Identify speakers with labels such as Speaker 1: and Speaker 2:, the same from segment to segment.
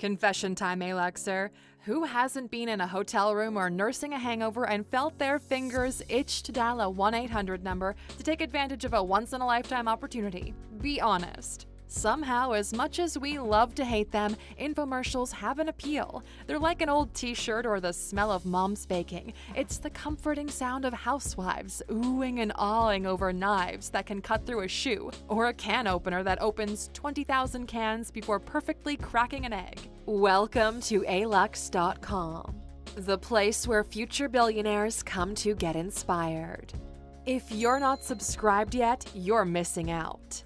Speaker 1: Confession time, Aluxer. Who hasn't been in a hotel room or nursing a hangover and felt their fingers itch to dial a 1-800 number to take advantage of a once-in-a-lifetime opportunity? Be honest. Somehow, as much as we love to hate them, infomercials have an appeal. They're like an old t-shirt or the smell of mom's baking. It's the comforting sound of housewives oohing and awing over knives that can cut through a shoe, or a can opener that opens 20,000 cans before perfectly cracking an egg. Welcome to Alux.com, the place where future billionaires come to get inspired. If you're not subscribed yet, you're missing out.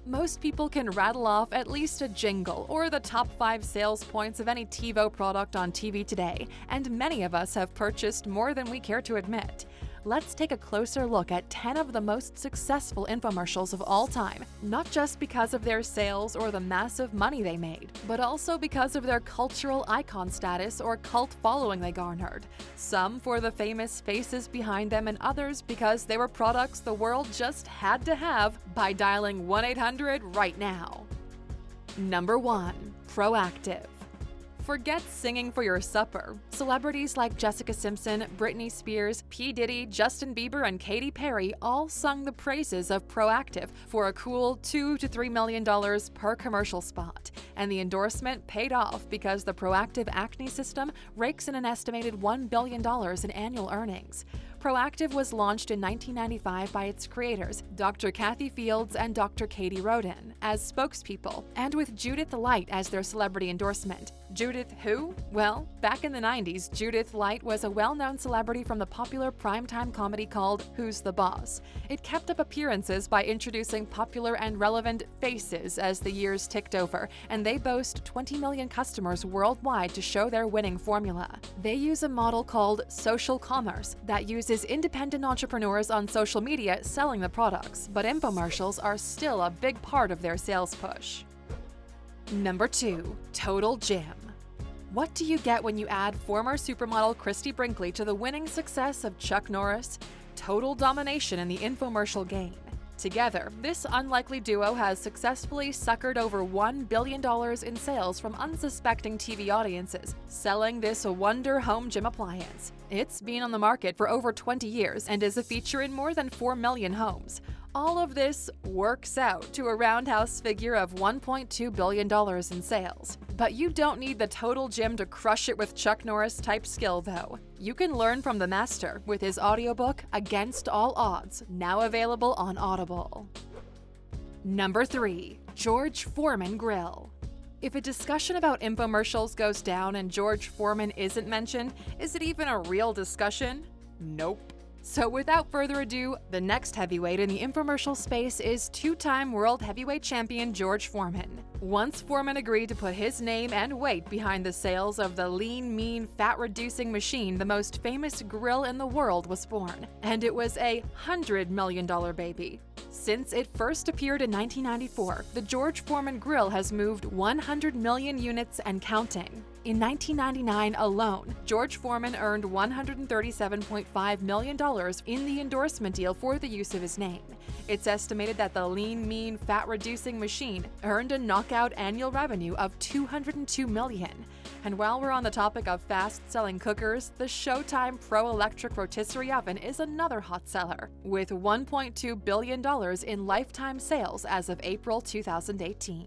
Speaker 1: Most people can rattle off at least a jingle or the top 5 sales points of any Tevo product on TV today, and many of us have purchased more than we care to admit. Let's take a closer look at 10 of the most successful infomercials of all time, not just because of their sales or the massive money they made, but also because of their cultural icon status or cult following they garnered. Some for the famous faces behind them, and others because they were products the world just had to have by dialing 1-800 right now. Number 1. Proactiv. Forget singing for your supper. Celebrities like Jessica Simpson, Britney Spears, P. Diddy, Justin Bieber, and Katy Perry all sung the praises of Proactiv for a cool $2 to $3 million per commercial spot. And the endorsement paid off because the Proactiv acne system rakes in an estimated $1 billion in annual earnings. Proactiv was launched in 1995 by its creators, Dr. Kathy Fields and Dr. Katie Roden, as spokespeople, and with Judith Light as their celebrity endorsement. Judith who? Well, back in the 90s, Judith Light was a well-known celebrity from the popular primetime comedy called Who's the Boss? It kept up appearances by introducing popular and relevant faces as the years ticked over, and they boast 20 million customers worldwide to show their winning formula. They use a model called social commerce that uses independent entrepreneurs on social media selling the products, but infomercials are still a big part of their sales push. Number 2. Total Gym. What do you get when you add former supermodel Christy Brinkley to the winning success of Chuck Norris? Total domination in the infomercial game. Together, this unlikely duo has successfully suckered over $1 billion in sales from unsuspecting TV audiences, selling this wonder home gym appliance. It's been on the market for over 20 years and is a feature in more than 4 million homes. All of this works out to a roundhouse figure of $1.2 billion in sales. But you don't need the Total Gym to crush it with Chuck Norris-type skill, though. You can learn from the master with his audiobook, Against All Odds, now available on Audible. Number 3. George Foreman Grill. If a discussion about infomercials goes down and George Foreman isn't mentioned, is it even a real discussion? Nope. So without further ado, the next heavyweight in the infomercial space is 2-time world heavyweight champion George Foreman. Once Foreman agreed to put his name and weight behind the sales of the lean, mean, fat-reducing machine, the most famous grill in the world was born. And it was a $100 million baby. Since it first appeared in 1994, the George Foreman grill has moved 100 million units and counting. In 1999 alone, George Foreman earned $137.5 million in the endorsement deal for the use of his name. It's estimated that the lean, mean, fat-reducing machine earned a knockout annual revenue of $202 million. And while we're on the topic of fast-selling cookers, the Showtime Pro Electric Rotisserie Oven is another hot seller, with $1.2 billion in lifetime sales as of April 2018.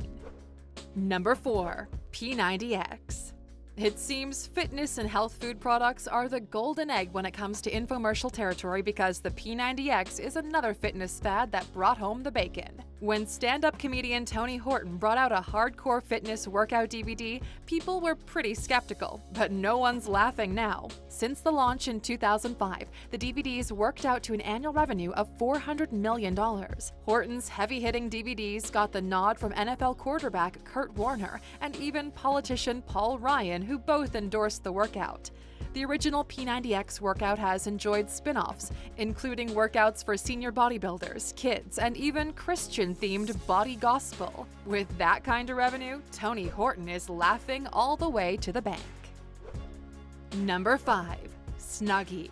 Speaker 1: Number 4. P90X. It seems fitness and health food products are the golden egg when it comes to infomercial territory because the P90X is another fitness fad that brought home the bacon. When stand-up comedian Tony Horton brought out a hardcore fitness workout DVD, people were pretty skeptical, but no one's laughing now. Since the launch in 2005, the DVDs worked out to an annual revenue of $400 million. Horton's heavy-hitting DVDs got the nod from NFL quarterback Kurt Warner and even politician Paul Ryan, who both endorsed the workout. The original P90X workout has enjoyed spin-offs, including workouts for senior bodybuilders, kids, and even Christian-themed body gospel. With that kind of revenue, Tony Horton is laughing all the way to the bank. Number 5. Snuggie.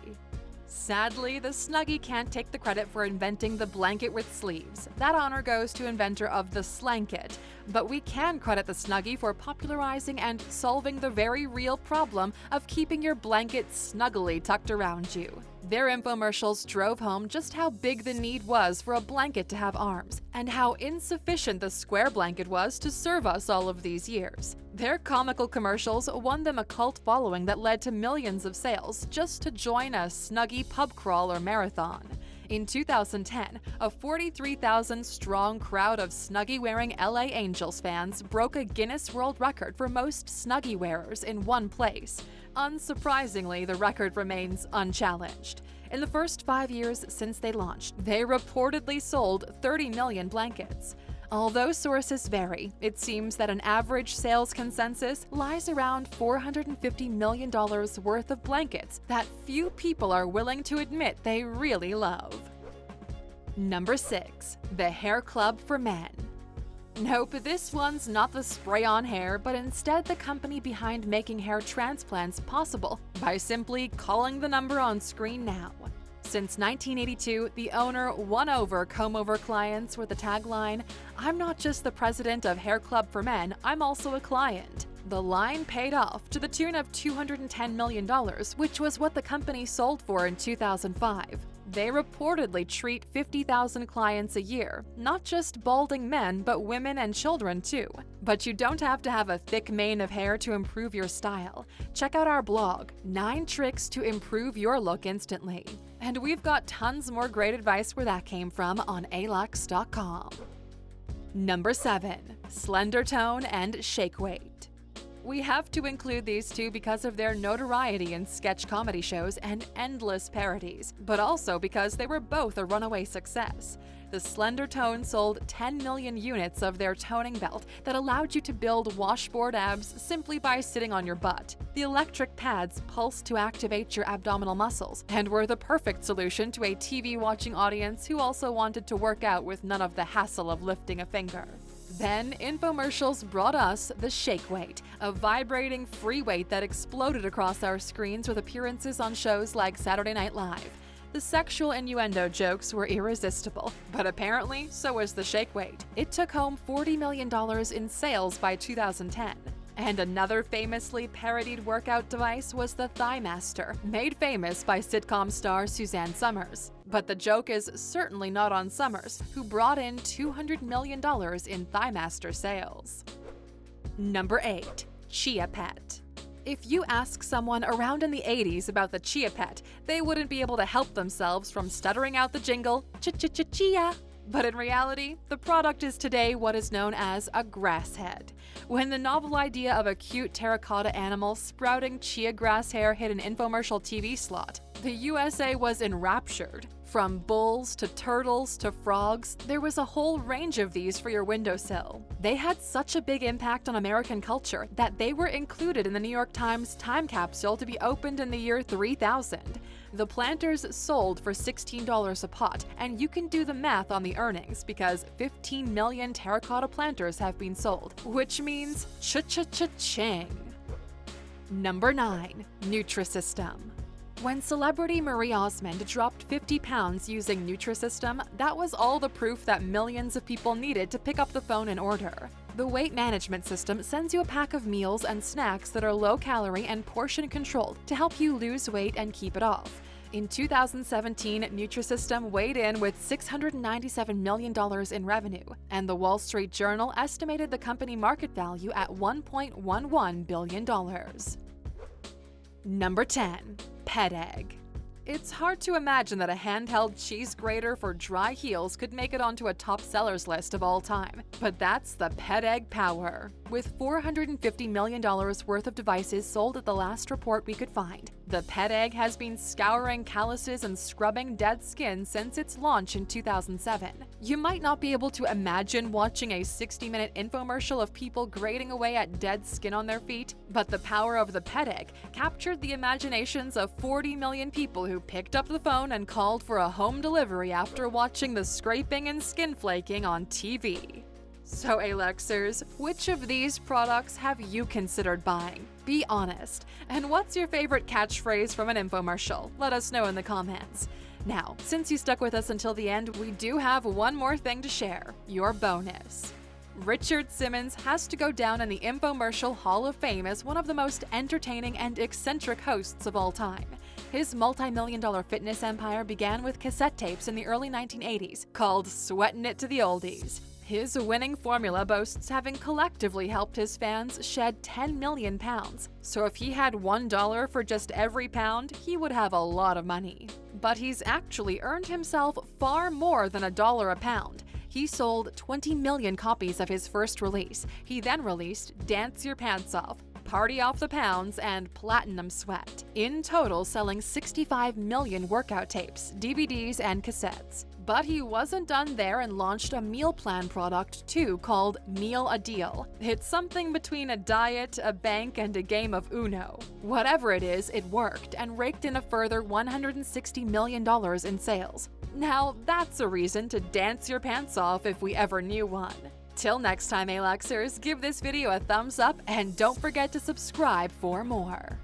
Speaker 1: Sadly, the Snuggie can't take the credit for inventing the blanket with sleeves. That honor goes to inventor of the Slanket. But we can credit the Snuggie for popularizing and solving the very real problem of keeping your blanket snuggly tucked around you. Their infomercials drove home just how big the need was for a blanket to have arms, and how insufficient the square blanket was to serve us all of these years. Their comical commercials won them a cult following that led to millions of sales just to join a Snuggie pub crawl or marathon. In 2010, a 43,000-strong crowd of Snuggie-wearing LA Angels fans broke a Guinness World Record for most Snuggie wearers in one place. Unsurprisingly, the record remains unchallenged. In the first 5 years since they launched, they reportedly sold 30 million blankets. Although sources vary, it seems that an average sales consensus lies around $450 million worth of blankets that few people are willing to admit they really love. Number 6. The Hair Club for Men. Nope, this one's not the spray-on hair, but instead the company behind making hair transplants possible by simply calling the number on screen now. Since 1982, the owner won over comb-over clients with the tagline, "I'm not just the president of Hair Club for Men, I'm also a client." The line paid off to the tune of $210 million, which was what the company sold for in 2005. They reportedly treat 50,000 clients a year, not just balding men, but women and children too. But you don't have to have a thick mane of hair to improve your style. Check out our blog, 9 Tricks to Improve Your Look Instantly. And we've got tons more great advice where that came from on Alux.com. Number 7. Slendertone and Shake Weight. We have to include these two because of their notoriety in sketch comedy shows and endless parodies, but also because they were both a runaway success. The Slendertone sold 10 million units of their toning belt that allowed you to build washboard abs simply by sitting on your butt. The electric pads pulsed to activate your abdominal muscles and were the perfect solution to a TV-watching audience who also wanted to work out with none of the hassle of lifting a finger. Then, Infomercials brought us the Shake Weight, a vibrating free weight that exploded across our screens with appearances on shows like Saturday Night Live. The sexual innuendo jokes were irresistible, but apparently so was the Shake Weight. It took home $40 million in sales by 2010. And another famously parodied workout device was the Thigh Master, made famous by sitcom star Suzanne Summers. But the joke is certainly not on Summers, who brought in $200 million in Thigh Master sales. Number 8. Chia Pet. If you ask someone around in the 80s about the Chia Pet, they wouldn't be able to help themselves from stuttering out the jingle, "Ch-ch-ch-chia." But in reality, the product is today what is known as a grass head. When the novel idea of a cute terracotta animal sprouting chia grass hair hit an infomercial TV slot, the USA was enraptured. From bulls to turtles to frogs, there was a whole range of these for your windowsill. They had such a big impact on American culture that they were included in the New York Times time capsule to be opened in the year 3000. The planters sold for $16 a pot, and you can do the math on the earnings because 15 million terracotta planters have been sold, which means cha-cha-cha-ching. Number 9. NutriSystem. When celebrity Marie Osmond dropped 50 pounds using NutriSystem, that was all the proof that millions of people needed to pick up the phone and order. The weight management system sends you a pack of meals and snacks that are low-calorie and portion-controlled to help you lose weight and keep it off. In 2017, NutriSystem weighed in with $697 million in revenue, and the Wall Street Journal estimated the company market value at $1.11 billion. Number 10. Ped Egg. It's hard to imagine that a handheld cheese grater for dry heels could make it onto a top sellers list of all time, but that's the Ped Egg power. With $450 million worth of devices sold at the last report we could find, the Ped Egg has been scouring calluses and scrubbing dead skin since its launch in 2007. You might not be able to imagine watching a 60-minute infomercial of people grating away at dead skin on their feet, but the power of the Ped Egg captured the imaginations of 40 million people who picked up the phone and called for a home delivery after watching the scraping and skin flaking on TV. So Aluxers, which of these products have you considered buying? Be honest. And what's your favorite catchphrase from an infomercial? Let us know in the comments. Now, since you stuck with us until the end, we do have one more thing to share, your bonus. Richard Simmons has to go down in the Infomercial Hall of Fame as one of the most entertaining and eccentric hosts of all time. His multi-million-dollar fitness empire began with cassette tapes in the early 1980s, called Sweatin' It to the Oldies. His winning formula boasts having collectively helped his fans shed 10 million pounds. So if he had $1 for just every pound, he would have a lot of money. But he's actually earned himself far more than $1 a pound. He sold 20 million copies of his first release. He then released Dance Your Pants Off, Party Off the Pounds, and Platinum Sweat, in total selling 65 million workout tapes, DVDs, and cassettes. But he wasn't done there and launched a meal plan product too called Meal a Deal. It's something between a diet, a bank, and a game of Uno. Whatever it is, it worked and raked in a further $160 million in sales. Now, that's a reason to dance your pants off if we ever knew one. Till next time, Aluxers, give this video a thumbs up and don't forget to subscribe for more.